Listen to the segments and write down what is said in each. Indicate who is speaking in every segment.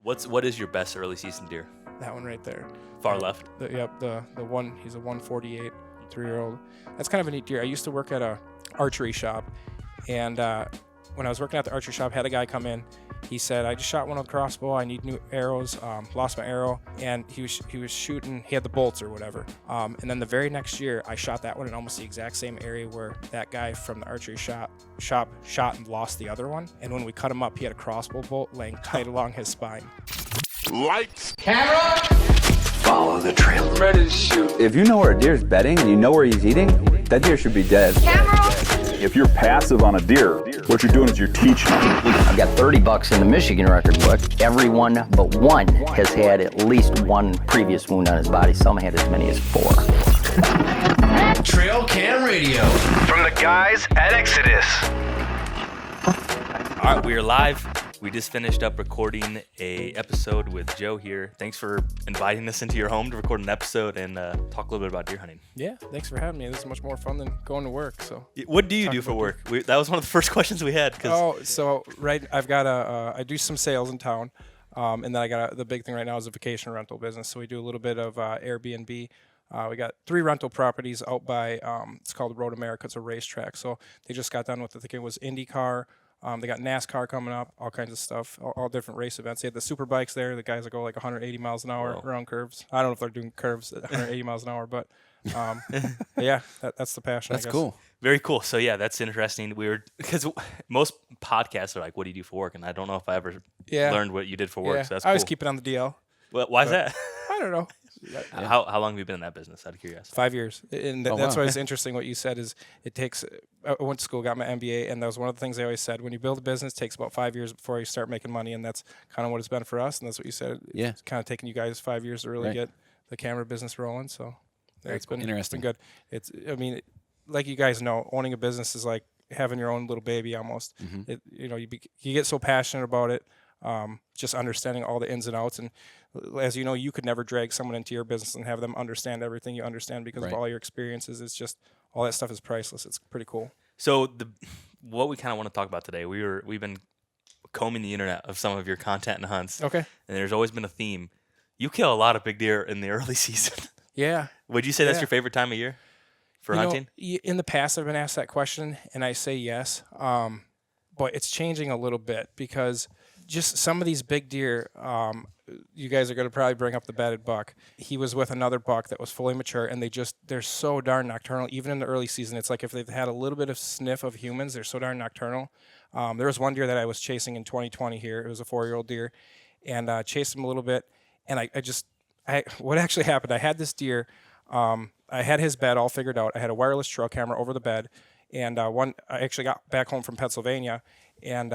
Speaker 1: What is your best early season deer?
Speaker 2: That one right there.
Speaker 1: Far left.
Speaker 2: The one. He's a 148 3-year-old. That's kind of a neat deer. I used to work at a archery shop, and when I was working at the archery shop, had a guy come in. He said, I just shot one with a crossbow. I need new arrows. Lost my arrow. And he was shooting. He had the bolts or whatever. And then the very next year, I shot that one in almost the exact same area where that guy from the archery shop shot and lost the other one. And when we cut him up, he had a crossbow bolt laying tight along his spine.
Speaker 3: Lights, camera,
Speaker 4: follow the trail.
Speaker 3: Ready to shoot.
Speaker 5: If you know where a deer's bedding and you know where he's eating, that deer should be dead.
Speaker 6: Camera!
Speaker 7: If you're passive on a deer, what you're doing is you're teaching them.
Speaker 8: I've got 30 bucks in the Michigan record book. Everyone but one has had at least one previous wound on his body. Some had as many as 4.
Speaker 4: Trail Cam Radio.
Speaker 9: From the guys at Exodus.
Speaker 1: All right, we are live. We just finished up recording a episode with Joe here. Thanks for inviting us into your home to record an episode and talk a little bit about deer hunting.
Speaker 2: Yeah, thanks for having me. This is much more fun than going to work. So,
Speaker 1: what do you do for work? That was one of the first questions we had.
Speaker 2: I've got I do some sales in town, and then I got the big thing right now is a vacation rental business. So we do a little bit of Airbnb. We got 3 rental properties out by it's called Road America. It's a racetrack. So they just got done with, I think it was IndyCar. They got NASCAR coming up, all kinds of stuff, all different race events. They had the super bikes there, the guys that go like 180 miles an hour around curves. I don't know if they're doing curves at 180 miles an hour, but yeah, that's the passion.
Speaker 10: That's
Speaker 2: I guess.
Speaker 10: cool.
Speaker 1: Very cool. So yeah, that's interesting. Because most podcasts are like, what do you do for work? And I don't know if I ever learned what you did for work.
Speaker 2: Yeah.
Speaker 1: So that's
Speaker 2: I always
Speaker 1: cool.
Speaker 2: keep it on the DL.
Speaker 1: Well, why is that?
Speaker 2: I don't know.
Speaker 1: How long have you been in that business, out of curiosity?
Speaker 2: 5 years. And that's why it's interesting what you said is it takes, I went to school, got my MBA, and that was one of the things they always said. When you build a business, it takes about 5 years before you start making money, and that's kind of what it's been for us, and that's what you said.
Speaker 10: Yeah.
Speaker 2: It's kind of taken you guys 5 years to really get the camera business rolling, so it's been
Speaker 10: interesting.
Speaker 2: It's been good. Like you guys know, owning a business is like having your own little baby almost.
Speaker 10: Mm-hmm.
Speaker 2: You get so passionate about it. Just understanding all the ins and outs, and as you know, you could never drag someone into your business and have them understand everything you understand because of all your experiences. It's just all that stuff is priceless. It's pretty cool.
Speaker 1: So what we kind of want to talk about today, we've been combing the internet of some of your content and hunts.
Speaker 2: Okay.
Speaker 1: And there's always been a theme. You kill a lot of big deer in the early season.
Speaker 2: Yeah.
Speaker 1: Would you say that's your favorite time of year for hunting?
Speaker 2: In the past, I've been asked that question, and I say yes. But it's changing a little bit because just some of these big deer, you guys are going to probably bring up the bedded buck. He was with another buck that was fully mature, and they're so darn nocturnal. Even in the early season, it's like if they've had a little bit of sniff of humans, they're so darn nocturnal. There was one deer that I was chasing in 2020 here. It was a 4-year-old deer, and chased him a little bit. And what actually happened, I had this deer, I had his bed all figured out. I had a wireless trail camera over the bed, and I actually got back home from Pennsylvania, and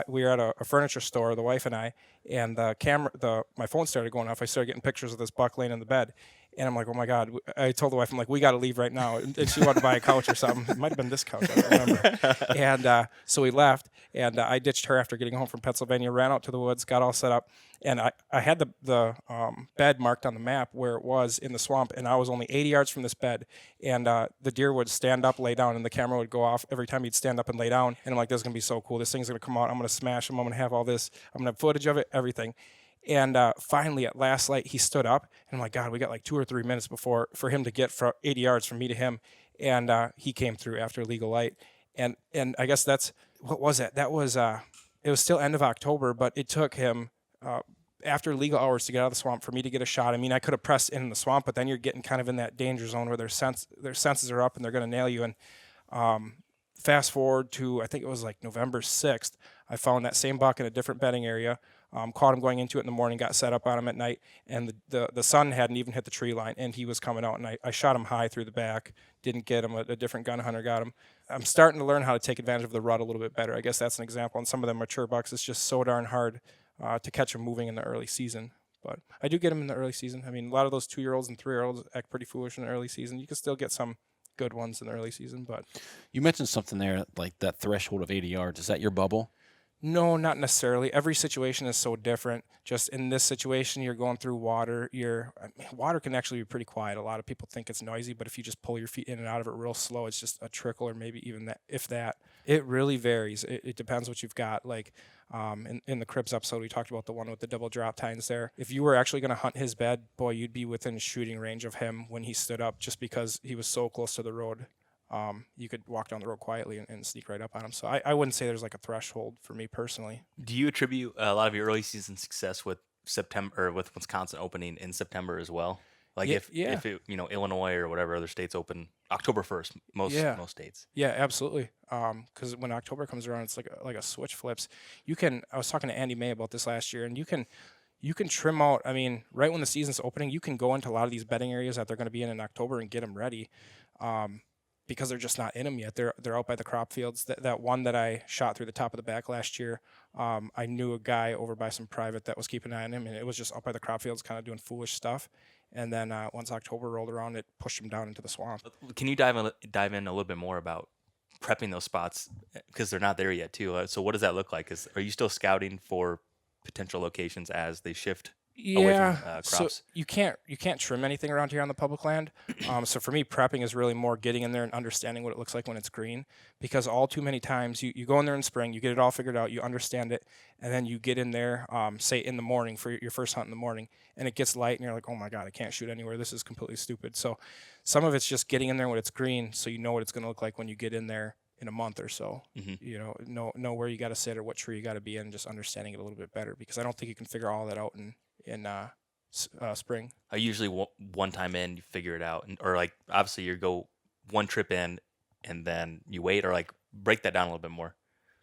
Speaker 2: we were at a furniture store, the wife and I, and my phone started going off. I started getting pictures of this buck laying in the bed, and I'm like, oh my God. I told the wife, I'm like, we got to leave right now. And she wanted to buy a couch or something. It might have been this couch, I don't remember. And so we left, and I ditched her after getting home from Pennsylvania, ran out to the woods, got all set up, and I had the bed marked on the map where it was in the swamp, and I was only 80 yards from this bed, and the deer would stand up, lay down, and the camera would go off every time he'd stand up and lay down, and I'm like, this is going to be so cool. This thing's going to come out. I'm going to smash him. I'm going to have all this. I'm going to have footage of it, everything. And finally, at last light, he stood up, and I'm like, God, we got like 2 or 3 minutes for him to get from 80 yards from me to him, and he came through after legal light, and I guess what was that? That was it was still end of October, but it took him after legal hours to get out of the swamp for me to get a shot. I mean, I could have pressed in the swamp, but then you're getting kind of in that danger zone where their senses are up and they're going to nail you. And fast forward to, I think it was like November 6th, I found that same buck in a different bedding area. Caught him going into it in the morning, got set up on him at night, and the sun hadn't even hit the tree line, and he was coming out, and I shot him high through the back, didn't get him, a different gun hunter got him. I'm starting to learn how to take advantage of the rut a little bit better. I guess that's an example. And some of the mature bucks, it's just so darn hard to catch them moving in the early season. But I do get them in the early season. I mean, a lot of those 2-year-olds and 3-year-olds act pretty foolish in the early season. You can still get some good ones in the early season, but...
Speaker 10: You mentioned something there, like that threshold of 80 yards. Is that your bubble?
Speaker 2: No, not necessarily. Every situation is so different. Just in this situation, you're going through water. Water can actually be pretty quiet. A lot of people think it's noisy, but if you just pull your feet in and out of it real slow, it's just a trickle or maybe even that, if that. It really varies. It depends what you've got. Like in the Cribs episode, we talked about the one with the double drop tines there. If you were actually going to hunt his bed, boy, you'd be within shooting range of him when he stood up, just because he was so close to the road. You could walk down the road quietly and sneak right up on him. So I wouldn't say there's like a threshold for me personally.
Speaker 1: Do you attribute a lot of your early season success with September, or with Wisconsin opening in September as well? Like if it, Illinois or whatever other states open October 1st, most states.
Speaker 2: Yeah, absolutely. Because when October comes around, it's like a switch flips. I was talking to Andy May about this last year, and you can trim out. I mean, right when the season's opening, you can go into a lot of these bedding areas that they're going to be in October and get them ready. Because they're just not in them yet. They're out by the crop fields. That one that I shot through the top of the back last year, I knew a guy over by some private that was keeping an eye on him, and it was just out by the crop fields, kind of doing foolish stuff. And then once October rolled around, it pushed him down into the swamp.
Speaker 1: Can you dive in a little bit more about prepping those spots, because they're not there yet too? So what does that look like? Are you still scouting for potential locations as they shift away from crops?
Speaker 2: So you can't trim anything around here on the public land. So for me, prepping is really more getting in there and understanding what it looks like when it's green, because all too many times you go in there in spring, you get it all figured out, you understand it, and then you get in there, say in the morning for your first hunt in the morning, and it gets light and you're like, oh my God, I can't shoot anywhere. This is completely stupid. So some of it's just getting in there when it's green, so you know what it's going to look like when you get in there in a month or so. Know where you got to sit or what tree you got to be in, just understanding it a little bit better, because I don't think you can figure all that out in spring.
Speaker 1: I usually one time in, you figure it out, or like obviously you go one trip in and then you wait, or like break that down a little bit more.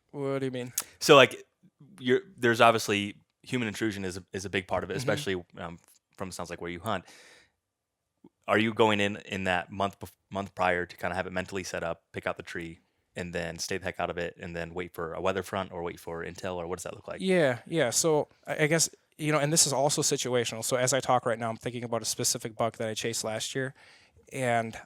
Speaker 2: What do you mean?
Speaker 1: So like there's obviously human intrusion is a big part of it, especially from sounds like where you hunt. Are you going in that month prior to kind of have it mentally set up, pick out the tree, and then stay the heck out of it, and then wait for a weather front or wait for intel, or what does that look like?
Speaker 2: Yeah. So I guess, and this is also situational. So as I talk right now, I'm thinking about a specific buck that I chased last year. And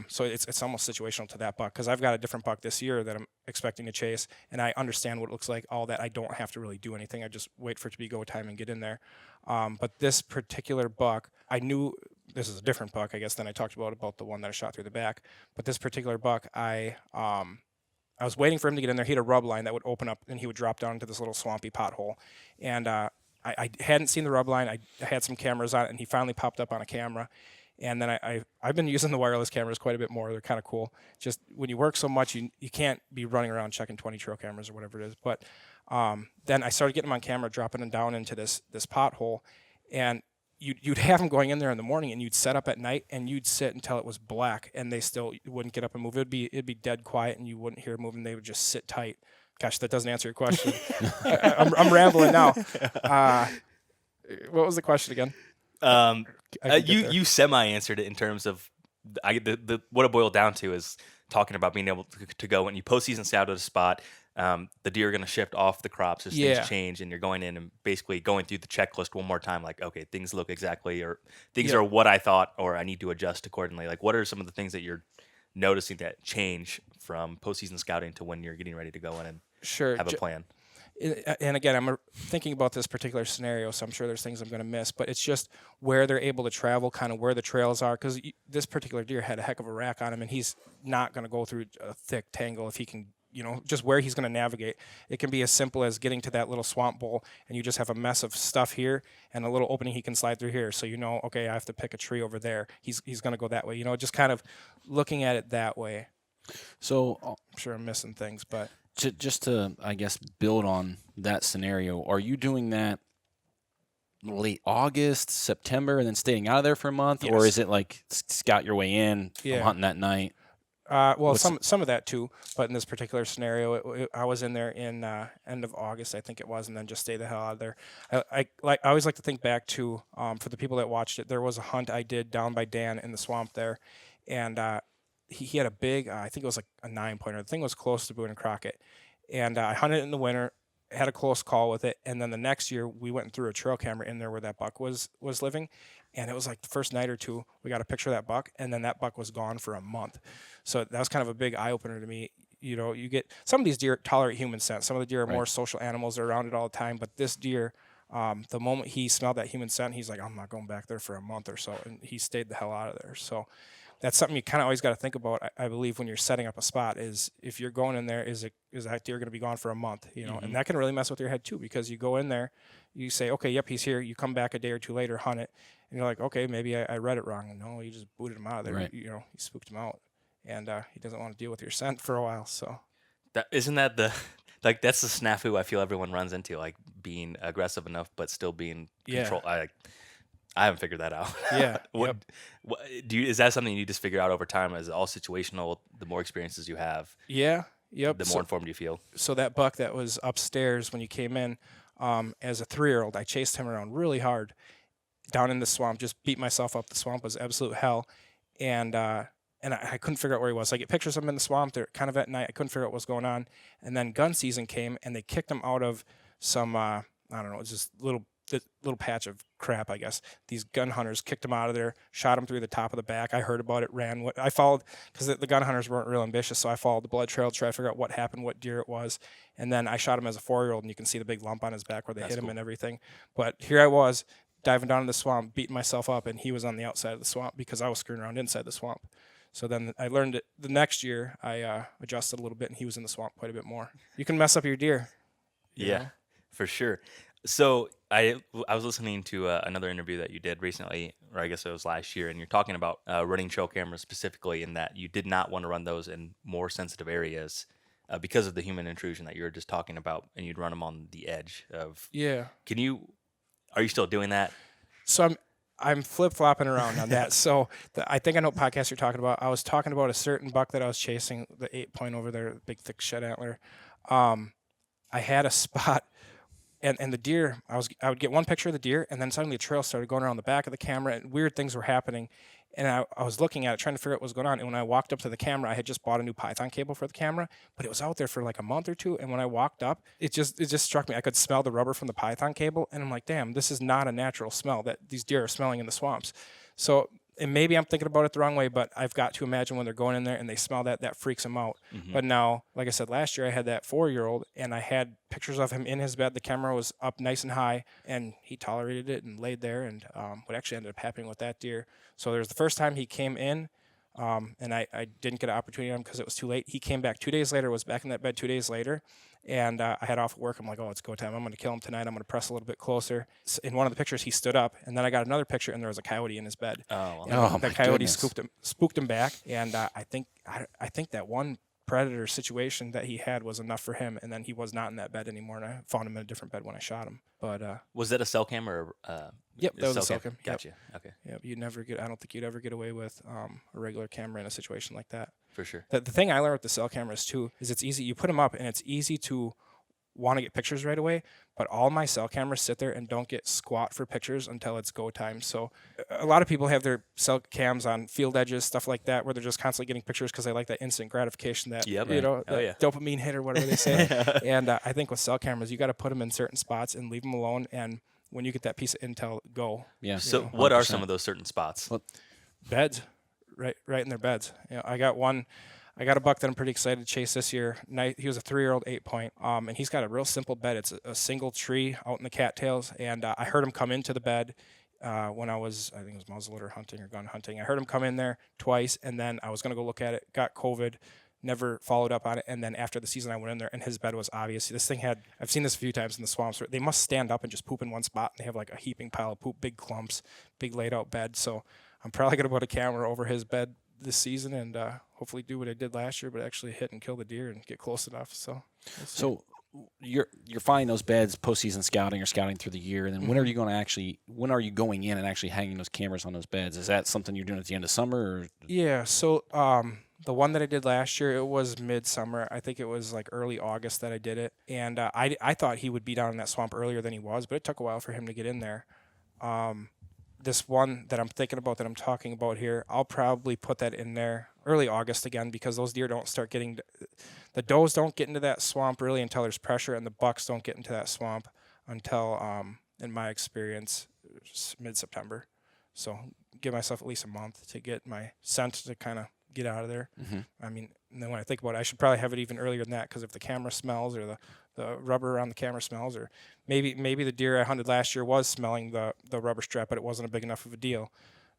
Speaker 2: so it's almost situational to that buck, because I've got a different buck this year that I'm expecting to chase, and I understand what it looks like, all that. I don't have to really do anything. I just wait for it to be go time and get in there. But this particular buck, I knew this is a different buck, I guess, than I talked about the one that I shot through the back. But this particular buck, I was waiting for him to get in there. He had a rub line that would open up, and he would drop down into this little swampy pothole. And I hadn't seen the rub line. I had some cameras on it, and he finally popped up on a camera. And then I've been using the wireless cameras quite a bit more. They're kind of cool. Just when you work so much, you can't be running around checking 20 trail cameras or whatever it is. But then I started getting them on camera, dropping them down into this pothole. And you'd have them going in there in the morning, and you'd set up at night, and you'd sit until it was black, and they still wouldn't get up and move. It'd be dead quiet, and you wouldn't hear them moving. They would just sit tight. Gosh, that doesn't answer your question. I'm rambling now. What was the question again?
Speaker 1: You semi-answered it in terms of what it boiled down to is talking about being able to go when you postseason scout at a spot. The deer are going to shift off the crops as things change, and you're going in and basically going through the checklist one more time. Like, okay, things look exactly, or things are what I thought, or I need to adjust accordingly. Like, what are some of the things that you're noticing that change from postseason scouting to when you're getting ready to go in and have a plan?
Speaker 2: And again, I'm thinking about this particular scenario, so I'm sure there's things I'm going to miss, but it's just where they're able to travel, kind of where the trails are, because this particular deer had a heck of a rack on him, and he's not going to go through a thick tangle if he can, just where he's going to navigate. It can be as simple as getting to that little swamp bowl, and you just have a mess of stuff here and a little opening he can slide through here. So okay, I have to pick a tree over there. He's going to go that way. Just kind of looking at it that way.
Speaker 10: So
Speaker 2: I'm sure I'm missing things, but
Speaker 10: just to, I guess, build on that scenario, are you doing that late August, September, and then staying out of there for a month? Yes. Or is it like scout your way in, I'm hunting that night?
Speaker 2: Well, some of that too, but in this particular scenario, I was in there in end of August, I think it was, and then just stay the hell out of there. I always like to think back to, for the people that watched it, there was a hunt I did down by Dan in the swamp there, and he had a big, I think it was like a 9-pointer. The thing was close to Boone and Crockett, and I hunted it in the winter, had a close call with it, and then the next year we went and threw a trail camera in there where that buck was living, and it was like the first night or two we got a picture of that buck, and then that buck was gone for a month. So that was kind of a big eye-opener to me. You get some of these deer tolerate human scent. Some of the deer are more social animals. They're around it all the time, but this deer The moment he smelled that human scent, he's like, I'm not going back there for a month or so, and he stayed the hell out of there. So that's something you kind of always got to think about. I believe when you're setting up a spot is if you're going in there, is that deer going to be gone for a month? You know, and that can really mess with your head too, because you go in there, you say, okay, yep, he's here. You come back a day or two later, hunt it, and you're like, okay, maybe I read it wrong. And no, you just booted him out of there.
Speaker 10: Right.
Speaker 2: You know, you spooked him out, and he doesn't want to deal with your scent for a while. So
Speaker 1: Isn't that the like that's the snafu I feel everyone runs into, like being aggressive enough but still being control. I haven't figured that out.
Speaker 2: Yeah.
Speaker 1: What is that something you just figure out over time? Is it all situational? The more experiences you have,
Speaker 2: yeah, yep.
Speaker 1: the more informed you feel.
Speaker 2: So that buck that was upstairs when you came in, as a 3-year-old, I chased him around really hard down in the swamp, just beat myself up. The swamp was absolute hell. And I couldn't figure out where he was. So I get pictures of him in the swamp. They're kind of at night. I couldn't figure out what was going on. And then gun season came, and they kicked him out of some, I don't know, it was just little patch of crap, I guess. These gun hunters kicked him out of there, shot him through the top of the back. I heard about it, ran. I followed, because the gun hunters weren't real ambitious, so I followed the blood trail to try to figure out what happened, what deer it was. And then I shot him as a 4-year-old, and you can see the big lump on his back where they hit him and everything. But here I was, diving down in the swamp, beating myself up, and he was on the outside of the swamp because I was screwing around inside the swamp. So then I learned it. The next year, I adjusted a little bit, and he was in the swamp quite a bit more. You can mess up your deer.
Speaker 1: Yeah,
Speaker 2: know?
Speaker 1: for sure. So I was listening to another interview that you did recently, or I guess it was last year, and you're talking about running trail cameras specifically in that you did not want to run those in more sensitive areas because of the human intrusion that you were just talking about, and you'd run them on the edge of.
Speaker 2: Yeah.
Speaker 1: Are you still doing that?
Speaker 2: So I'm flip-flopping around on that. So I think I know what podcast you're talking about. I was talking about a certain buck that I was chasing, the 8-point over there, big, thick shed antler. I had a spot, and the deer, I would get one picture of the deer, and then suddenly a trail started going around the back of the camera, and weird things were happening. And I was looking at it, trying to figure out what was going on. And when I walked up to the camera, I had just bought a new Python cable for the camera, but it was out there for like a month or two. And when I walked up, it just struck me. I could smell the rubber from the Python cable, and I'm like, damn, this is not a natural smell that these deer are smelling in the swamps. So, and maybe I'm thinking about it the wrong way, but I've got to imagine when they're going in there and they smell that freaks them out. Mm-hmm. But now, like I said, last year I had that 4-year-old, and I had pictures of him in his bed. The camera was up nice and high, and he tolerated it and laid there. And what actually ended up happening with that deer, so there's the first time he came in, and I didn't get an opportunity on him because it was too late. He came back 2 days later, was back in that bed 2 days later, and I had off work. I'm like, oh, it's go time. I'm going to kill him tonight. I'm going to press a little bit closer. In one of the pictures, he stood up, and then I got another picture, and there was a coyote in his bed.
Speaker 1: Oh,
Speaker 2: wow. That coyote spooked him back, and I think that one predator situation that he had was enough for him, and then he was not in that bed anymore, and I found him in a different bed when I shot him. But
Speaker 1: was that a cell cam or?
Speaker 2: Yep, that was a cell cam.
Speaker 1: Gotcha.
Speaker 2: Yep.
Speaker 1: Okay.
Speaker 2: Yep, I don't think you'd ever get away with a regular camera in a situation like that.
Speaker 1: For sure.
Speaker 2: The thing I learned with the cell cameras too is it's easy. You put them up, and it's easy to want to get pictures right away, but all my cell cameras sit there and don't get squat for pictures until it's go time. So a lot of people have their cell cams on field edges, stuff like that, where they're just constantly getting pictures because they like that instant gratification, that dopamine hit or whatever they say. And I think with cell cameras, you got to put them in certain spots and leave them alone. And when you get that piece of intel, go.
Speaker 10: Yeah.
Speaker 1: So what are some of those certain spots?
Speaker 2: Beds, right in their beds. I got a buck that I'm pretty excited to chase this year. He was a 3-year-old 8-point, and he's got a real simple bed. It's a single tree out in the cattails, and I heard him come into the bed when I think it was muzzleloader hunting or gun hunting. I heard him come in there twice, and then I was going to go look at it, got COVID, never followed up on it, and then after the season I went in there, and his bed was obvious. This thing I've seen this a few times in the swamps, where they must stand up and just poop in one spot, and they have like a heaping pile of poop, big clumps, big laid out bed. So I'm probably going to put a camera over his bed this season and hopefully do what I did last year, but actually hit and kill the deer and get close enough. So
Speaker 10: you're finding those beds postseason scouting or scouting through the year, and then when are you going in and actually hanging those cameras on those beds? Is that something you're doing at the end of summer? Or?
Speaker 2: Yeah. So the one that I did last year, it was midsummer. I think it was like early August that I did it, and I thought he would be down in that swamp earlier than he was, but it took a while for him to get in there. This one that I'm thinking about, that I'm talking about here, I'll probably put that in there early August again, because those deer don't start getting, the does don't get into that swamp really until there's pressure, and the bucks don't get into that swamp until, in my experience, mid-September. So give myself at least a month to get my scent to kind of get out of there. Mm-hmm. I mean, and then when I think about it, I should probably have it even earlier than that, because if the camera smells or the the rubber around the camera smells, or maybe the deer I hunted last year was smelling the rubber strap, but it wasn't a big enough of a deal,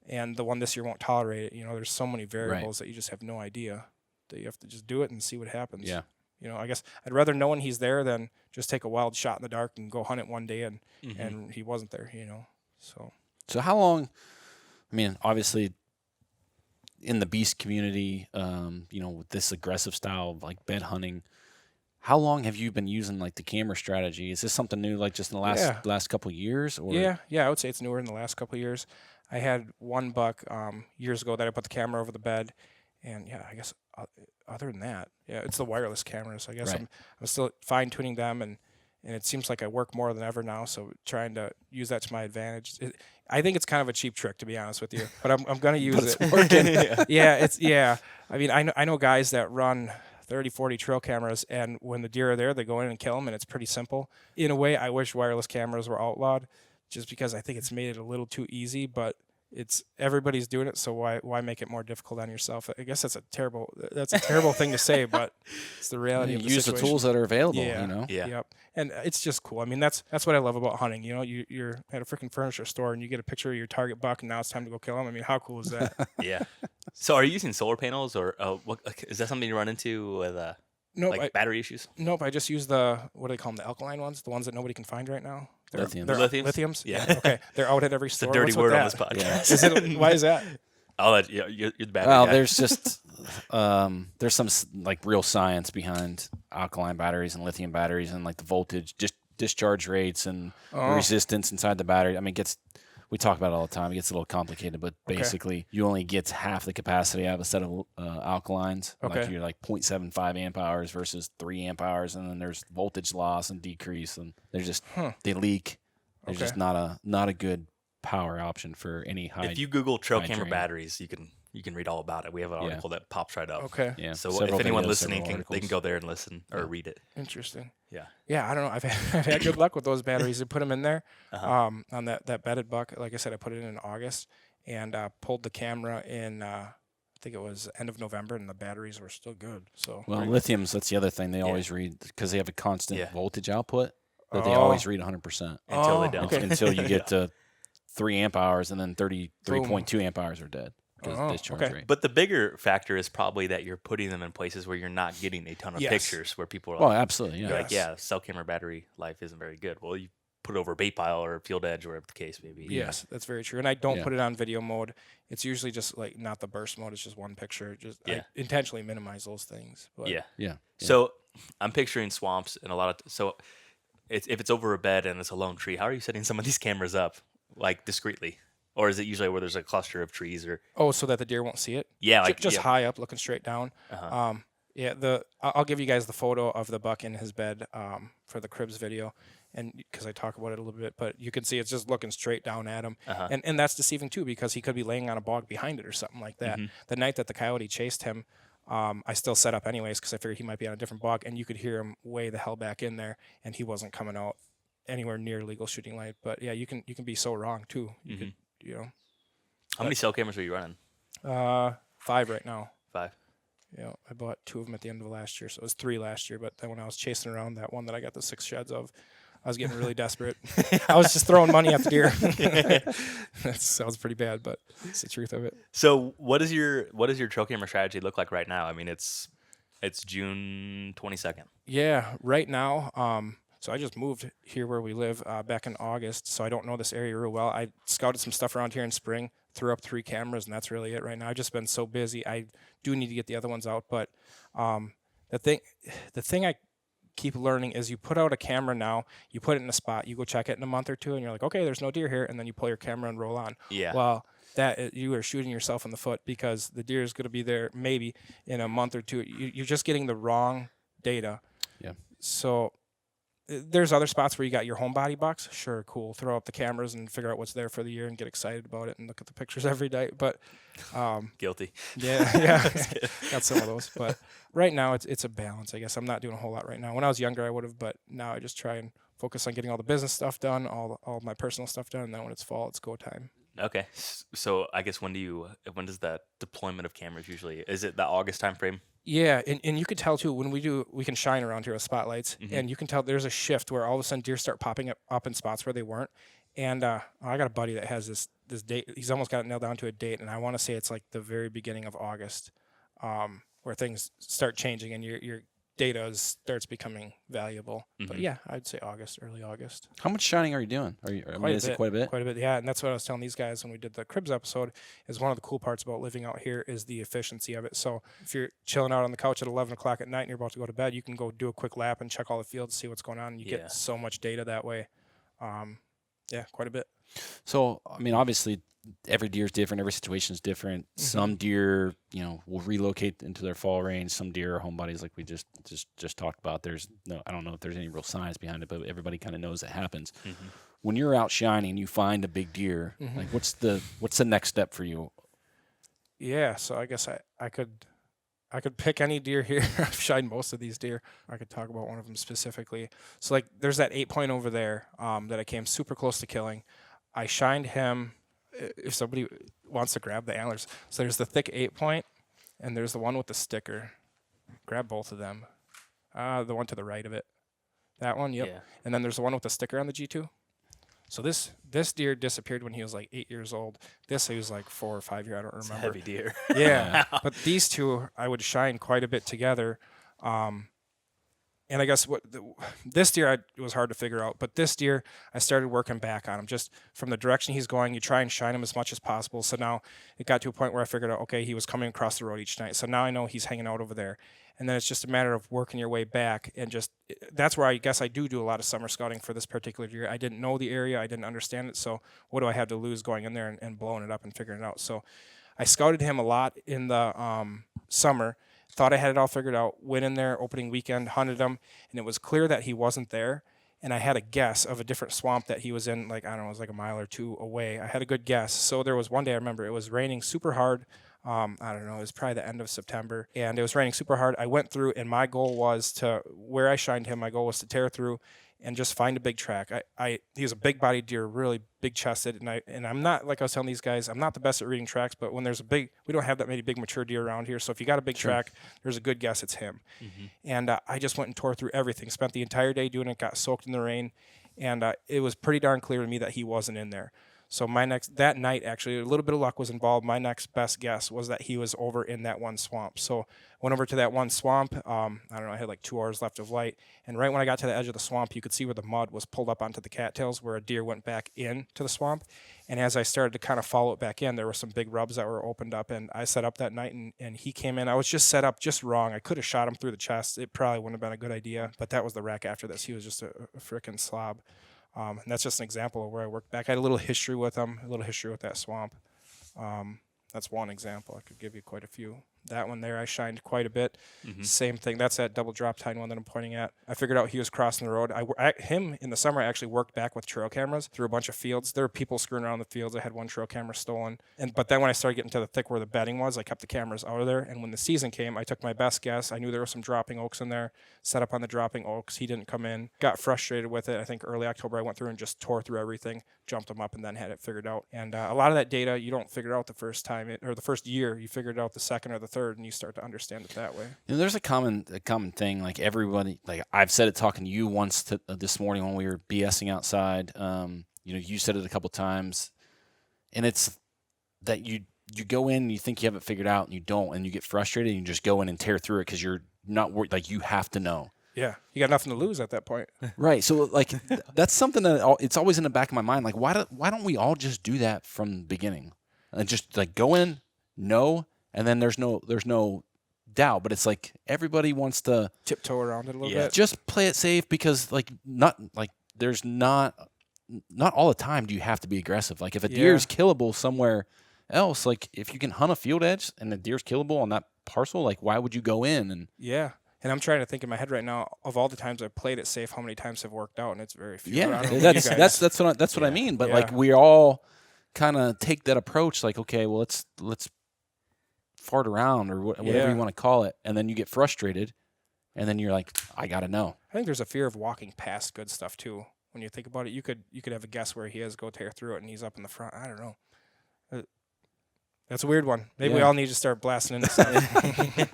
Speaker 2: and the one this year won't tolerate it. You know, there's so many variables that you just have no idea, that you have to just do it and see what happens.
Speaker 10: Yeah.
Speaker 2: You know, I guess I'd rather know when he's there than just take a wild shot in the dark and go hunt it one day and he wasn't there, you know. So
Speaker 10: how long, I mean, obviously in the beast community, you know, with this aggressive style of like bed hunting, how long have you been using like the camera strategy? Is this something new, like just in the last couple of years? Or?
Speaker 2: Yeah, I would say it's newer in the last couple of years. I had one buck years ago that I put the camera over the bed, and I guess other than that, it's the wireless cameras. I guess I'm still fine tuning them, and it seems like I work more than ever now. So trying to use that to my advantage. I think it's kind of a cheap trick, to be honest with you, but I'm going to use it. Working. I mean, I know guys that run 30, 40 trail cameras, and when the deer are there, they go in and kill them, and it's pretty simple. In a way, I wish wireless cameras were outlawed, just because I think it's made it a little too easy, but everybody's doing it, so why make it more difficult on yourself? I guess that's a terrible thing to say, but it's the reality of the
Speaker 10: situation. Use the tools that are available, you know?
Speaker 2: Yeah. Yep. And it's just cool. I mean, that's what I love about hunting. You know, you're at a freaking furniture store and you get a picture of your target buck, and now it's time to go kill him. I mean, how cool is that?
Speaker 1: Yeah. So are you using solar panels, or what, is that something you run into with
Speaker 2: Nope,
Speaker 1: battery issues?
Speaker 2: Nope, I just use what do they call them, the alkaline ones, the ones that nobody can find right now. They're lithiums?
Speaker 1: Yeah.
Speaker 2: Okay, they're out at every store.
Speaker 1: It's a dirty
Speaker 2: What's
Speaker 1: word
Speaker 2: with
Speaker 1: on
Speaker 2: that?
Speaker 1: this podcast.
Speaker 2: Yeah. Why is that?
Speaker 1: Oh, you're the battery
Speaker 10: Well,
Speaker 1: guy.
Speaker 10: there's just there's some like real science behind alkaline batteries and lithium batteries, and like the voltage, just discharge rates and resistance inside the battery. I mean, we talk about it all the time. It gets a little complicated, but basically you only get half the capacity out of a set of alkalines.
Speaker 2: Okay.
Speaker 10: Like you're like 0.75 amp hours versus 3 amp hours, and then there's voltage loss and decrease, and they're just they leak. They're just not a good power option for any high.
Speaker 1: If you Google trail camera
Speaker 10: terrain.
Speaker 1: batteries, you can read all about it. We have an article that pops right up.
Speaker 2: Okay.
Speaker 10: Yeah.
Speaker 1: So
Speaker 10: Several
Speaker 1: if anyone
Speaker 10: videos,
Speaker 1: listening
Speaker 10: several
Speaker 1: they can
Speaker 10: articles.
Speaker 1: go there and listen or read it.
Speaker 2: Interesting.
Speaker 1: Yeah.
Speaker 2: Yeah, I don't know. I've had good luck with those batteries. I put them in there on that bedded buck. Like I said, I put it in August and pulled the camera in, I think it was end of November, and the batteries were still good. So
Speaker 10: lithiums, that's the other thing they always read, because they have a constant voltage output that they always read 100%.
Speaker 1: Until they don't.
Speaker 2: Okay.
Speaker 10: Until you get to 3 amp hours, and then 33.2 amp hours are dead. Discharge rate.
Speaker 1: But the bigger factor is probably that you're putting them in places where you're not getting a ton of pictures, where people are like,
Speaker 10: absolutely, yeah.
Speaker 1: you're like, cell camera battery life isn't very good. Well, you put it over a bait pile or a field edge, or whatever the case may be.
Speaker 2: Yes, that's very true. And I don't put it on video mode. It's usually just like not the burst mode. It's just one picture. I intentionally minimize those things. But
Speaker 10: Yeah.
Speaker 1: So I'm picturing swamps and if it's over a bed and it's a lone tree, how are you setting some of these cameras up, like discreetly? Or is it usually where there's a cluster of trees or?
Speaker 2: Oh, so that the deer won't see it?
Speaker 1: Yeah, like
Speaker 2: just high up, looking straight down. I'll give you guys the photo of the buck in his bed for the Cribs video, and because I talk about it a little bit, but you can see it's just looking straight down at him, and that's deceiving too, because he could be laying on a bog behind it or something like that. The night that the coyote chased him, I still set up anyways because I figured he might be on a different bog, and you could hear him way the hell back in there, and he wasn't coming out anywhere near legal shooting light. But yeah, you can be so wrong too. You could,
Speaker 1: How many cell cameras are you running?
Speaker 2: 5 right now.
Speaker 1: 5.
Speaker 2: I bought 2 of them at the end of last year, so it was 3 last year. But then when I was chasing around that one that I got the 6 sheds of, I was getting really desperate. I was just throwing money at the deer. That sounds pretty bad, but it's the truth of it.
Speaker 1: So what does your trail camera strategy look like right now? I mean, it's June 22nd.
Speaker 2: Yeah, right now. So I just moved here where we live back in August, so I don't know this area real well. I scouted some stuff around here in spring, threw up 3 cameras, and that's really it right now. I've just been so busy. I do need to get the other ones out, but the thing I keep learning is you put out a camera now, you put it in a spot, you go check it in a month or 2, and you're like, okay, there's no deer here, and then you pull your camera and roll on.
Speaker 1: Yeah.
Speaker 2: Well, you are shooting yourself in the foot, because the deer is going to be there maybe in a month or 2. You're just getting the wrong data.
Speaker 10: Yeah.
Speaker 2: So there's other spots where you got your homebody bucks. Sure, cool. Throw up the cameras and figure out what's there for the year and get excited about it and look at the pictures every day. But
Speaker 1: Guilty.
Speaker 2: Yeah, got some of those. But right now it's a balance, I guess. I'm not doing a whole lot right now. When I was younger, I would have, but now I just try and focus on getting all the business stuff done, all my personal stuff done, and then when it's fall, it's go time.
Speaker 1: Okay. So I guess when does that deployment of cameras usually? Is it the August time frame?
Speaker 2: Yeah, and you could tell too when we can shine around here with spotlights, and you can tell there's a shift where all of a sudden deer start popping up in spots where they weren't. And I got a buddy that has this date. He's almost got it nailed down to a date, and I want to say it's like the very beginning of August, where things start changing and your data starts becoming valuable. But yeah, I'd say August, early August.
Speaker 10: How much shining are you doing? Is it quite a bit?
Speaker 2: Quite a bit, yeah. And that's what I was telling these guys when we did the Cribs episode, is one of the cool parts about living out here is the efficiency of it. So if you're chilling out on the couch at 11 o'clock at night and you're about to go to bed, you can go do a quick lap and check all the fields, see what's going on, and you get so much data that way. Yeah, quite a bit.
Speaker 10: So, I mean, obviously, every deer is different. Every situation is different. Some deer, will relocate into their fall range. Some deer are homebodies, like we just talked about. I don't know if there's any real science behind it, but everybody kind of knows it happens. When you're out shining and you find a big deer, like what's the next step for you?
Speaker 2: Yeah, so I guess I could pick any deer here. I've shined most of these deer. I could talk about one of them specifically. So like there's that 8-point over there that I came super close to killing. I shined him. If somebody wants to grab the antlers. So there's the thick 8-point, and there's the one with the sticker. Grab both of them. The one to the right of it. That one, yep. Yeah. And then there's the one with the sticker on the G2. So this deer disappeared when he was like 8 years old. This he was like 4 or 5 years. I don't remember.
Speaker 1: It's a heavy deer.
Speaker 2: Yeah. But these two I would shine quite a bit together. And I guess this deer it was hard to figure out, but this deer I started working back on him just from the direction he's going. You try and shine him as much as possible. So now it got to a point where I figured out, okay, he was coming across the road each night. So now I know he's hanging out over there. And then it's just a matter of working your way back, and that's where I guess I do a lot of summer scouting for this particular deer. I didn't know the area, I didn't understand it. So what do I have to lose going in there and blowing it up and figuring it out? So I scouted him a lot in the summer. Thought I had it all figured out, went in there opening weekend, hunted him, and it was clear that he wasn't there. And I had a guess of a different swamp that he was in, like, I don't know, it was like a mile or two away. I had a good guess. So there was one day I remember it was raining super hard. I don't know, it was probably the end of September, and it was raining super hard. I went through, and my goal was where I shined him, my goal was to tear through and just find a big track. He was a big-bodied deer, really big-chested, and I'm not, like I was telling these guys, I'm not the best at reading tracks, but when there's we don't have that many big mature deer around here, so if you got a big track, there's a good guess it's him. And I just went and tore through everything, spent the entire day doing it, got soaked in the rain, and it was pretty darn clear to me that he wasn't in there. So that night, actually, a little bit of luck was involved. My next best guess was that he was over in that one swamp. So went over to that one swamp. I don't know, I had like 2 hours left of light. And right when I got to the edge of the swamp, you could see where the mud was pulled up onto the cattails where a deer went back into the swamp. And as I started to kind of follow it back in, there were some big rubs that were opened up. And I set up that night, and he came in. I was just set up just wrong. I could have shot him through the chest. It probably wouldn't have been a good idea. But that was the rack after this. He was just a freaking slob. And that's just an example of where I worked back. I had a little history with them, a little history with that swamp. That's one example. I could give you quite a few. That one there, I shined quite a bit. Same thing. That's that double drop tine one that I'm pointing at. I figured out he was crossing the road. Him in the summer, I actually worked back with trail cameras through a bunch of fields. There were people screwing around the fields. I had one trail camera stolen. But then when I started getting to the thick where the bedding was, I kept the cameras out of there. And when the season came, I took my best guess. I knew there were some dropping oaks in there. Set up on the dropping oaks. He didn't come in. Got frustrated with it. I think early October I went through and just tore through everything, jumped them up, and then had it figured out. And a lot of that data you don't figure out the first time or the first year. You figure it out the second or the third, and you start to understand it that way.
Speaker 10: There's a common thing, like everybody, like I've said it talking to you once this morning when we were BSing outside. You said it a couple times, and it's that you go in and you think you have it figured out and you don't, and you get frustrated and you just go in and tear through it because you're not worried. Like you have to know.
Speaker 2: Yeah, you got nothing to lose at that point.
Speaker 10: Right. So like that's something that it's always in the back of my mind. Like why don't we all just do that from the beginning and just like go in, know, and then there's no doubt. But it's like everybody wants to
Speaker 2: tiptoe around it a little bit.
Speaker 10: Just play it safe because there's not all the time do you have to be aggressive. Like if a deer is killable somewhere else, like if you can hunt a field edge and the deer's killable on that parcel, like why would you go in and
Speaker 2: And I'm trying to think in my head right now of all the times I've played it safe, how many times have worked out, and it's very few.
Speaker 10: Yeah, that's what I mean. But like we all kind of take that approach, like okay, well let's fart around or whatever you want to call it, and then you get frustrated, and then you're like, I gotta know.
Speaker 2: I think there's a fear of walking past good stuff too. When you think about it, you could have a guess where he is, go tear through it, and he's up in the front. I don't know. That's a weird one. Maybe we all need to start blasting into something.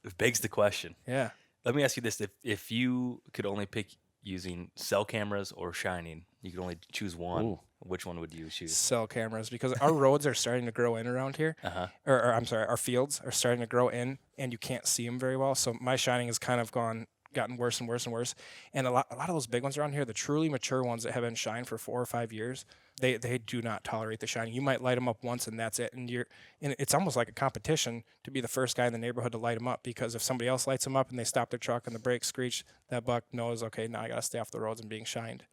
Speaker 1: It begs the question.
Speaker 2: Yeah.
Speaker 1: Let me ask you this: if you could only pick using cell cameras or shining, you could only choose one.
Speaker 10: Ooh.
Speaker 1: Which one would you choose?
Speaker 2: Cell cameras, because our roads are starting to grow in around here. Or I'm sorry, our fields are starting to grow in, and you can't see them very well. So my shining has kind of gotten worse and worse and worse. And a lot of those big ones around here, the truly mature ones that have been shined for 4 or 5 years, they do not tolerate the shining. You might light them up once and that's it. And it's almost like a competition to be the first guy in the neighborhood to light them up, because if somebody else lights them up and they stop their truck and the brakes screech, that buck knows, okay, now I got to stay off the roads and being shined.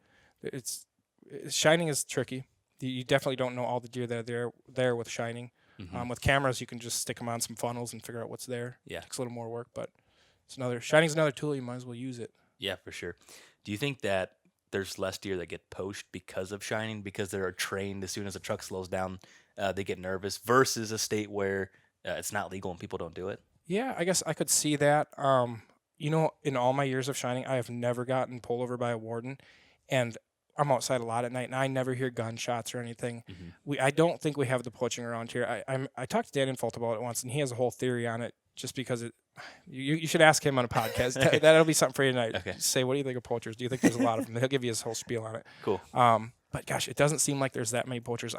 Speaker 2: Shining is tricky. You definitely don't know all the deer that are there with shining. With cameras, you can just stick them on some funnels and figure out what's there.
Speaker 1: Yeah.
Speaker 2: It takes a little more work, but shining's another tool. You might as well use it.
Speaker 1: Yeah, for sure. Do you think that there's less deer that get poached because of shining, because they're trained as soon as a truck slows down, they get nervous, versus a state where it's not legal and people don't do it?
Speaker 2: Yeah, I guess I could see that. In all my years of shining, I have never gotten pulled over by a warden, and I'm outside a lot at night, and I never hear gunshots or anything. I don't think we have the poaching around here. I talked to Dan Infault about it once, and he has a whole theory on it. Just because you should ask him on a podcast. That'll be something for you tonight.
Speaker 1: Okay.
Speaker 2: Say, what do you think of poachers? Do you think there's a lot of them? He'll give you his whole spiel on it.
Speaker 1: Cool.
Speaker 2: But gosh, it doesn't seem like there's that many poachers.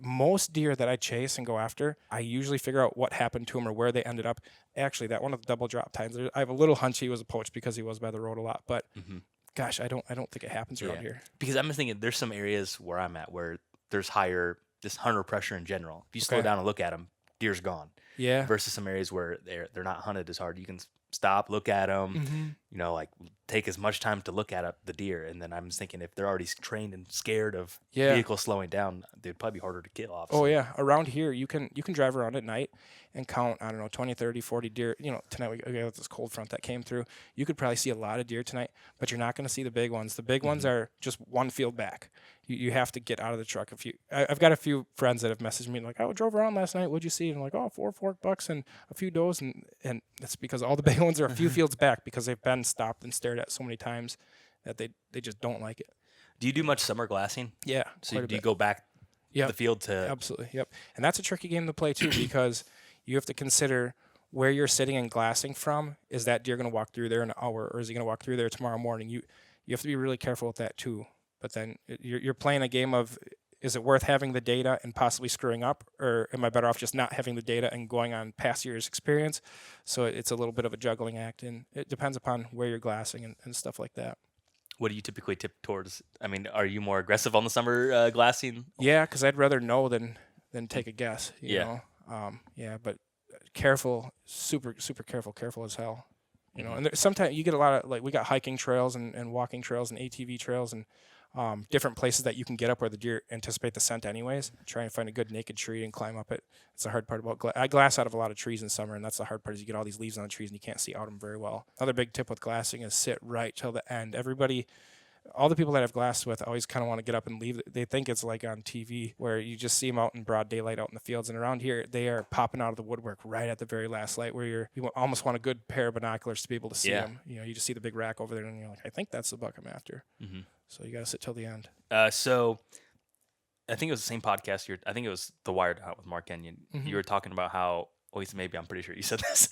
Speaker 2: Most deer that I chase and go after, I usually figure out what happened to them or where they ended up. Actually, that one of the double drop times, I have a little hunch he was a poach because he was by the road a lot. But gosh, I don't think it happens around here.
Speaker 1: Because I'm just thinking there's some areas where I'm at where there's higher just hunter pressure in general. If you slow down and look at them, deer's gone.
Speaker 2: Yeah.
Speaker 1: Versus some areas where they're not hunted as hard. You can stop, look at them, like take as much time to look at the deer. And then I'm just thinking if they're already trained and scared of vehicles slowing down, they'd probably be harder to kill off.
Speaker 2: Oh yeah. Around here, you can drive around at night and count, 20, 30, 40 deer. Tonight we got this cold front that came through. You could probably see a lot of deer tonight, but you're not going to see the big ones. The big ones are just one field back. You have to get out of the truck. I've got a few friends that have messaged me like, I drove around last night. What'd you see? And I'm like, 4 fork bucks and a few does. And that's because all the big ones are a few fields back because they've been stopped and stared at so many times that they just don't like it.
Speaker 1: Do you do much summer glassing?
Speaker 2: Yeah.
Speaker 1: So do you go back the field to?
Speaker 2: Absolutely. Yep. And that's a tricky game to play too, because you have to consider where you're sitting and glassing from. Is that deer going to walk through there in an hour, or is he going to walk through there tomorrow morning? You have to be really careful with that too. But then you're playing a game of, is it worth having the data and possibly screwing up, or am I better off just not having the data and going on past year's experience? So it's a little bit of a juggling act, and it depends upon where you're glassing and stuff like that.
Speaker 1: What do you typically tip towards? I mean, are you more aggressive on the summer glassing?
Speaker 2: Yeah, because I'd rather know than take a guess. You know? But careful, super careful as hell. And sometimes you get a lot of, we got hiking trails and walking trails and ATV trails and different places that you can get up where the deer anticipate the scent anyways. Try and find a good naked tree and climb up it. It's the hard part about I glass out of a lot of trees in summer, and that's the hard part is you get all these leaves on the trees and you can't see out them very well. Another big tip with glassing is sit right till the end. All the people that I've glassed with always kind of want to get up and leave. They think it's like on TV where you just see them out in broad daylight out in the fields. And around here, they are popping out of the woodwork right at the very last light where you almost want a good pair of binoculars to be able to see them. You just see the big rack over there and you're like, I think that's the buck I'm after. So you got to sit till the end.
Speaker 1: So I think it was the same podcast. I think it was The Wired Hunt with Mark Kenyon. You were talking about how, maybe I'm pretty sure you said this.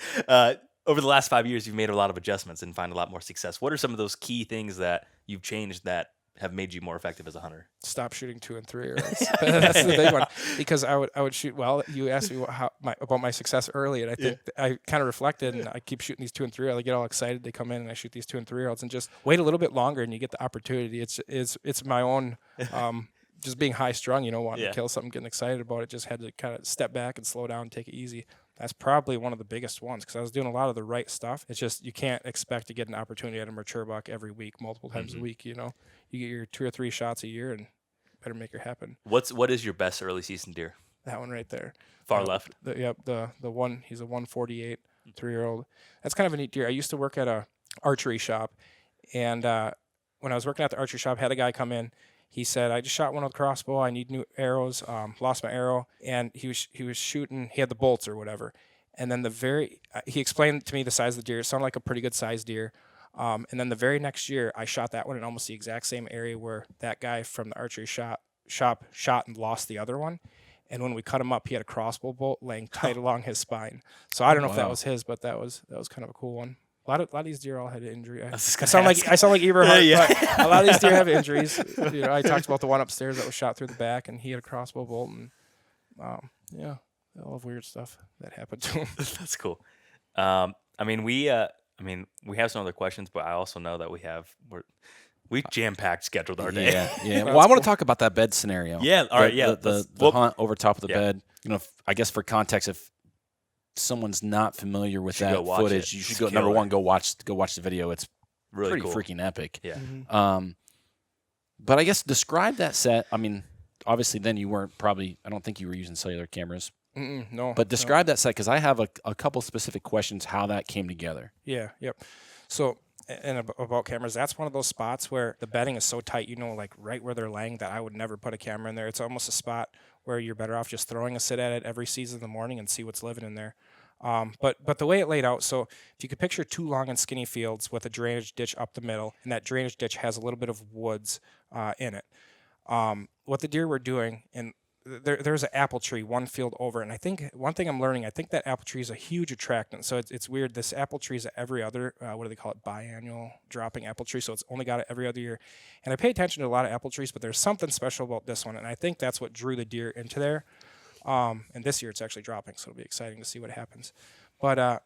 Speaker 1: Over the last 5 years, you've made a lot of adjustments and find a lot more success. What are some of those key things that you've changed that have made you more effective as a hunter?
Speaker 2: Stop shooting 2 and 3 arrows. That's the big one. Because I would shoot. Well, you asked me about my success early, and I think I kind of reflected, and I keep shooting these 2 and 3. I get all excited. They come in, and I shoot these 2 and 3 year olds, and just wait a little bit longer, and you get the opportunity. It's my own. Just being high strung, wanting to kill something, getting excited about it. Just had to kind of step back and slow down and take it easy. That's probably one of the biggest ones because I was doing a lot of the right stuff. It's just you can't expect to get an opportunity at a mature buck every week, multiple times a week. You get your 2 or 3 shots a year, and better make it happen.
Speaker 1: What is your best early season deer?
Speaker 2: That one right there,
Speaker 1: far left.
Speaker 2: The one. He's a 148 3-year-old. That's kind of a neat deer. I used to work at a archery shop, and when I was working at the archery shop, had a guy come in. He said, I just shot one with a crossbow. I need new arrows. Lost my arrow. And he was shooting. He had the bolts or whatever. And then he explained to me the size of the deer. It sounded like a pretty good sized deer. And then the very next year, I shot that one in almost the exact same area where that guy from the archery shop shot and lost the other one. And when we cut him up, he had a crossbow bolt laying tight along his spine. So I don't know if that was his, but that was kind of a cool one. A lot of these deer all had injury. I sound like Eberhard, but a lot of these deer have injuries. I talked about the one upstairs that was shot through the back, and he had a crossbow bolt, and all of weird stuff that happened to him.
Speaker 1: That's cool. We have some other questions, but I also know that we jam-packed scheduled our day.
Speaker 10: Yeah. Well, I want to talk about that bed scenario.
Speaker 1: Yeah. All right.
Speaker 10: The hunt over top of the bed. I guess for context, if someone's not familiar with that footage, you should go. Number one, go watch the video. It's
Speaker 1: really
Speaker 10: pretty
Speaker 1: cool.
Speaker 10: Freaking epic.
Speaker 1: Yeah.
Speaker 10: But I guess describe that set. I mean, obviously, then you weren't probably. I don't think you were using cellular cameras.
Speaker 2: No.
Speaker 10: But describe that set, because I have a couple specific questions how that came together.
Speaker 2: Yeah. Yep. So. And about cameras, that's one of those spots where the bedding is so tight, like right where they're laying, that I would never put a camera in there. It's almost a spot where you're better off just throwing a sit at it every season in the morning and see what's living in there. But the way it laid out, so if you could picture two long and skinny fields with a drainage ditch up the middle, and that drainage ditch has a little bit of woods in it. What the deer were doing, and there's an apple tree one field over, and I think one thing I'm learning, I think that apple tree is a huge attractant. So it's weird. This apple tree is every other, what do they call it, biannual dropping apple tree. So it's only got it every other year. And I pay attention to a lot of apple trees, but there's something special about this one, and I think that's what drew the deer into there. And this year it's actually dropping, so it'll be exciting to see what happens. But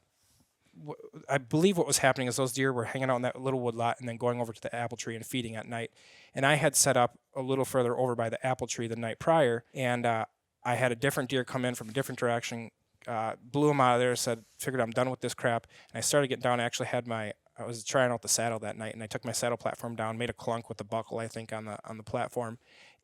Speaker 2: I believe what was happening is those deer were hanging out in that little wood lot and then going over to the apple tree and feeding at night. And I had set up a little further over by the apple tree the night prior, and I had a different deer come in from a different direction, blew him out of there, figured I'm done with this crap. And I started getting down. I actually had I was trying out the saddle that night, and I took my saddle platform down, made a clunk with the buckle, I think, on the platform.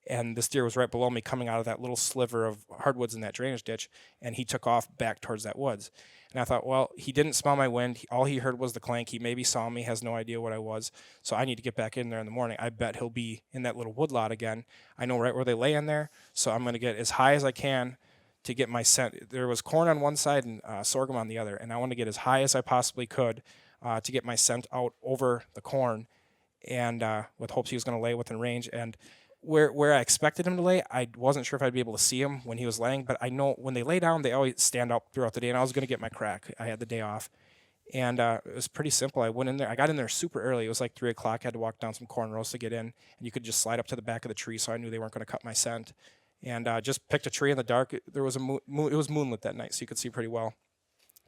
Speaker 2: And this deer was right below me coming out of that little sliver of hardwoods in that drainage ditch, and he took off back towards that woods. And I thought, well, he didn't smell my wind. All he heard was the clank. He maybe saw me, has no idea what I was. So I need to get back in there in the morning. I bet he'll be in that little woodlot again. I know right where they lay in there, so I'm going to get as high as I can to get my scent. There was corn on one side and sorghum on the other, and I want to get as high as I possibly could to get my scent out over the corn, and with hopes he was going to lay within range. And where I expected him to lay, I wasn't sure if I'd be able to see him when he was laying, but I know when they lay down, they always stand up throughout the day, and I was going to get my crack. I had the day off, and it was pretty simple. I went in there. I got in there super early. It was like 3 o'clock. I had to walk down some corn rows to get in, and you could just slide up to the back of the tree, so I knew they weren't going to cut my scent. And just picked a tree in the dark. There was it was moonlit that night, so you could see pretty well.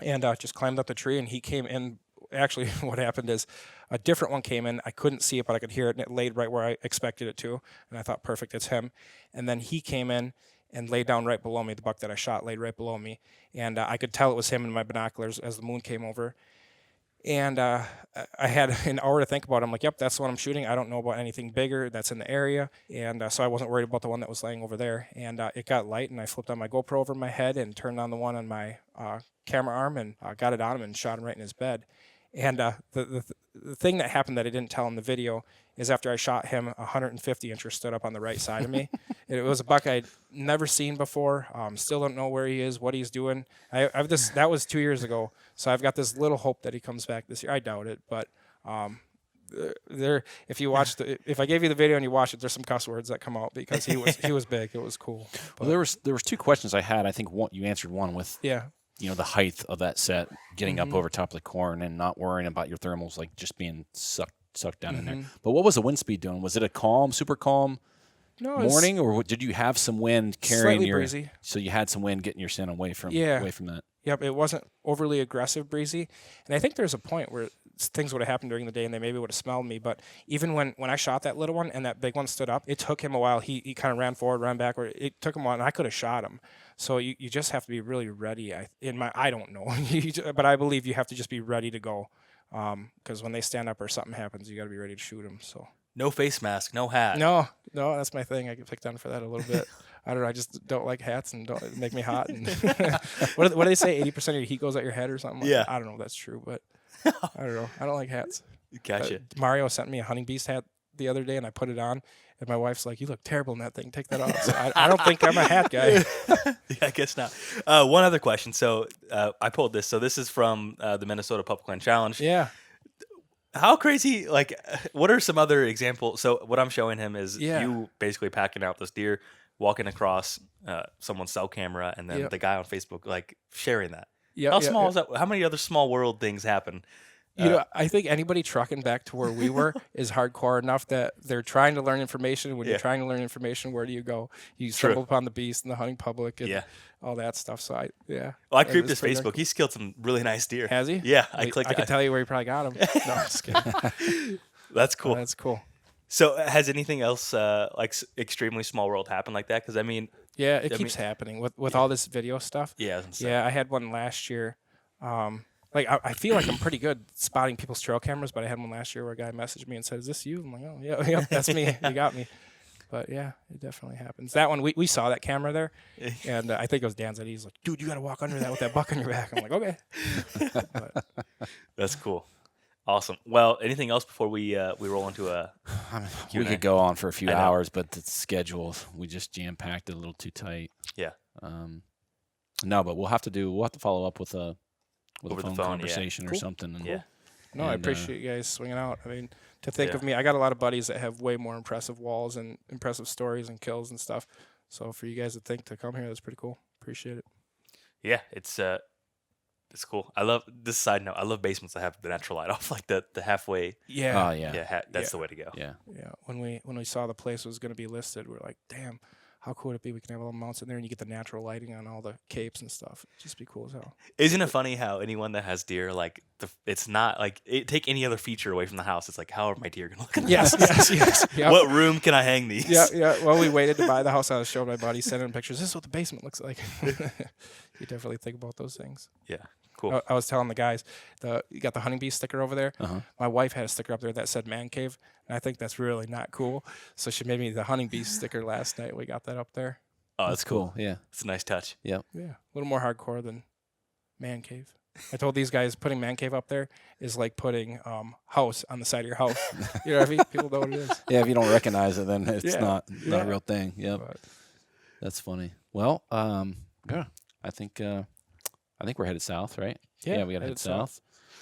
Speaker 2: And just climbed up the tree, and he came in. Actually, what happened is a different one came in. I couldn't see it, but I could hear it, and it laid right where I expected it to. And I thought, perfect, it's him. And then he came in and laid down right below me. The buck that I shot laid right below me. And I could tell it was him in my binoculars as the moon came over. And I had an hour to think about it. I'm like, yep, that's the one I'm shooting. I don't know about anything bigger that's in the area. And so I wasn't worried about the one that was laying over there. And it got light, and I flipped on my GoPro over my head and turned on the one on my camera arm and got it on him and shot him right in his bed. And the thing that happened that I didn't tell in the video is after I shot him, 150 incher stood up on the right side of me. It was a buck I'd never seen before. Still don't know where he is, what he's doing. That was 2 years ago, so I've got this little hope that he comes back this year. I doubt it, but if I gave you the video and you watch it, there's some cuss words that come out because he was big. It was cool. But,
Speaker 10: well, there was 2 questions I had. I think you answered one with the height of that set, getting up over top of the corn and not worrying about your thermals, like just being sucked down in there. But what was the wind speed doing? Was it a super calm morning, or did you have some wind carrying
Speaker 2: slightly breezy?
Speaker 10: So you had some wind getting your scent away from that.
Speaker 2: Yep, it wasn't overly aggressive breezy. And I think there's a point where things would have happened during the day and they maybe would have smelled me. But even when I shot that little one and that big one stood up, it took him a while. He kind of ran forward, ran backward. It took him a while, and I could have shot him. So you just have to be really ready. I don't know, but I believe you have to just be ready to go. Because when they stand up or something happens, you got to be ready to shoot them. So
Speaker 1: no face mask, no hat.
Speaker 2: No, that's my thing. I get picked on for that a little bit. I don't know. I just don't like hats and don't make me hot. And what do they say? 80% of your heat goes at your head or something?
Speaker 1: Yeah.
Speaker 2: I don't know if that's true, but I don't know. I don't like hats.
Speaker 1: Gotcha.
Speaker 2: Mario sent me a hunting beast hat the other day, and I put it on, and my wife's like, "You look terrible in that thing. Take that off." So I don't think I'm a hat guy.
Speaker 1: Yeah, I guess not. One other question. So I pulled this. So this is from the Minnesota Public Land Challenge.
Speaker 2: Yeah.
Speaker 1: How crazy, what are some other examples? So what I'm showing him is you basically packing out this deer walking across someone's cell camera, and then
Speaker 2: Yep.
Speaker 1: the guy on Facebook like sharing that.
Speaker 2: Yeah,
Speaker 1: How small is that? How many other small world things happen?
Speaker 2: I think anybody trucking back to where we were is hardcore enough that they're trying to learn information. When you're trying to learn information, where do you go? You stumble upon the beast and the hunting public and all that stuff. So
Speaker 1: Well, I creeped his Facebook. He's killed some really nice deer.
Speaker 2: Has he?
Speaker 1: Yeah, I clicked.
Speaker 2: I can tell you where he probably got him. No, I'm just kidding.
Speaker 1: That's cool.
Speaker 2: That's cool.
Speaker 1: So, has anything else like extremely small world happened like that? Because I mean,
Speaker 2: yeah, it keeps happening with all this video stuff.
Speaker 1: Yeah,
Speaker 2: yeah. I had one last year. Like I feel like I'm pretty good spotting people's trail cameras, but I had one last year where a guy messaged me and said, "Is this you?" I'm like, "Oh yeah, that's me. You got me." But yeah, it definitely happens. That one we saw that camera there, and I think it was Dan said he's like, "Dude, you got to walk under that with that buck on your back." I'm like, "Okay." But,
Speaker 1: that's cool. Awesome. Well, anything else before we roll into a?
Speaker 10: We could go on for a few hours, but the schedule we just jam packed it a little too tight.
Speaker 1: Yeah.
Speaker 10: No, but we'll have to follow up with a
Speaker 1: over
Speaker 10: phone
Speaker 1: the phone
Speaker 10: conversation or something. And,
Speaker 2: No, I appreciate you guys swinging out. I mean, to think of me, I got a lot of buddies that have way more impressive walls and impressive stories and kills and stuff. So for you guys to think to come here, that's pretty cool. Appreciate it.
Speaker 1: Yeah, it's cool. I love this side note. I love basements that have the natural light off, like the halfway.
Speaker 2: Yeah.
Speaker 10: Oh yeah.
Speaker 1: Yeah, that's the way to go.
Speaker 10: Yeah.
Speaker 2: Yeah. When we saw the place was going to be listed, we were like, damn. How cool would it be? We can have all the mounts in there, and you get the natural lighting on all the capes and stuff. It'd just be cool as hell.
Speaker 1: Isn't it funny how anyone that has deer, like it's not like take any other feature away from the house. It's like, how are my deer gonna look? In the
Speaker 2: Yes,
Speaker 1: house?
Speaker 2: yes. Yep.
Speaker 1: What room can I hang these?
Speaker 2: Yeah. Well, we waited to buy the house. I was showing my buddy, sending him pictures. This is what the basement looks like. You definitely think about those things.
Speaker 1: Yeah. Cool.
Speaker 2: I was telling the guys, you got the hunting bee sticker over there. My wife had a sticker up there that said "man cave," and I think that's really not cool. So she made me the hunting bee sticker last night. We got that up there.
Speaker 1: Oh, that's cool.
Speaker 10: Yeah.
Speaker 1: It's a nice touch.
Speaker 10: Yep.
Speaker 2: Yeah, a little more hardcore than man cave. I told these guys putting man cave up there is like putting house on the side of your house. You know what I mean? People know what it is.
Speaker 10: Yeah, if you don't recognize it, then it's not
Speaker 2: Yeah.
Speaker 10: a real thing. Yep.
Speaker 2: But
Speaker 10: That's funny. Well, yeah, I think we're headed south, right?
Speaker 2: Yeah,
Speaker 10: we got to head
Speaker 2: headed
Speaker 10: south.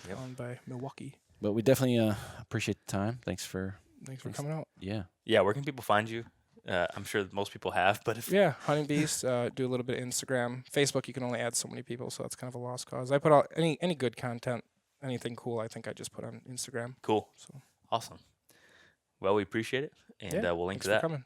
Speaker 2: down by Milwaukee.
Speaker 10: But we definitely appreciate the time. Thanks for
Speaker 2: coming out.
Speaker 10: Yeah.
Speaker 1: Yeah. Where can people find you? I'm sure most people have, but if
Speaker 2: Hunting Beast, do a little bit of Instagram. Facebook, you can only add so many people, so that's kind of a lost cause. I put out any good content, anything cool, I think I just put on Instagram.
Speaker 1: Cool.
Speaker 2: So
Speaker 1: Awesome. Well, we appreciate it, and we'll link
Speaker 2: thanks
Speaker 1: to that.
Speaker 2: for coming.